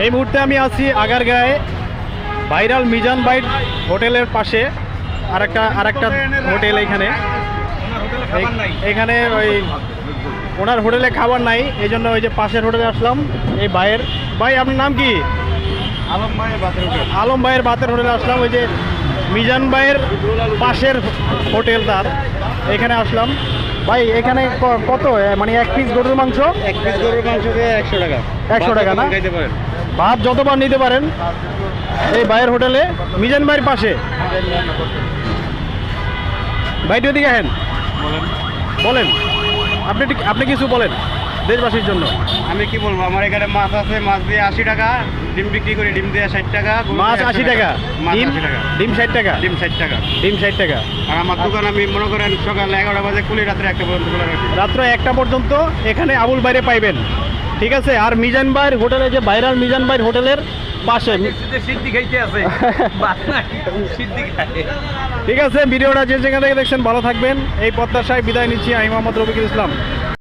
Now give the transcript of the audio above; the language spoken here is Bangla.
এই মুহূর্তে আমি আছি আগারগাঁয়ে ভাইরাল মিজান বাইট হোটেলের পাশে আরেকটা হোটেল এখানে এখানে ওই ওনার হোটেলে খাবার নাই, এই জন্য ওই যে পাশের হোটেলে আসলাম। এই ভাই আপনার নাম কি? আলম ভাইয়ের বাতের হোটেলে আসলাম। ওই যে মিজান ভাইয়ের পাশের হোটেল তার, এখানে আসলাম। ভাই এখানে কত মানে এক পিস গরুর মাংস? এক পিস গরুর মাংস দিয়ে 100 টাকা। 100 টাকা না? ভাত যতবার নিতে পারেন এই ভাইয়ের হোটেলে, মিজান ভাইয়ের পাশে। ভাইটি ওদিকে আহেন, বলেন আপনি কিছু বলেন দেশবাসীর জন্য। আমি কি বলবো, আমার এখানে মাছ আছে, মাছ দিয়ে 80 টাকা, ডিম বিক্রি করি, ডিম দিয়ে 60 টাকা, মাছ 80 টাকা, ডিম 60 টাকা, ডিম 60 টাকা, ডিম 60 টাকা। আর আমার দোকান আমি মনে করেন সকাল 11টা বাজে খুলি, রাত্রে 1টা পর্যন্ত খোলা রাখি। রাত্র 1টা পর্যন্ত এখানে আবুল বাইরে পাইবেন, ঠিক আছে? আর মিজান ভাইয়ের হোটেলে, যে ভাইরাল মিজান ভাইয়ের হোটেলের পাশে সিদ্ধি খাইতে আছে। ঠিক আছে, ভিডিওটা যে যেখান থেকে দেখছেন ভালো থাকবেন এই প্রত্যাশায় বিদায় নিচ্ছি। আমি মোহাম্মদ রফিকুল ইসলাম।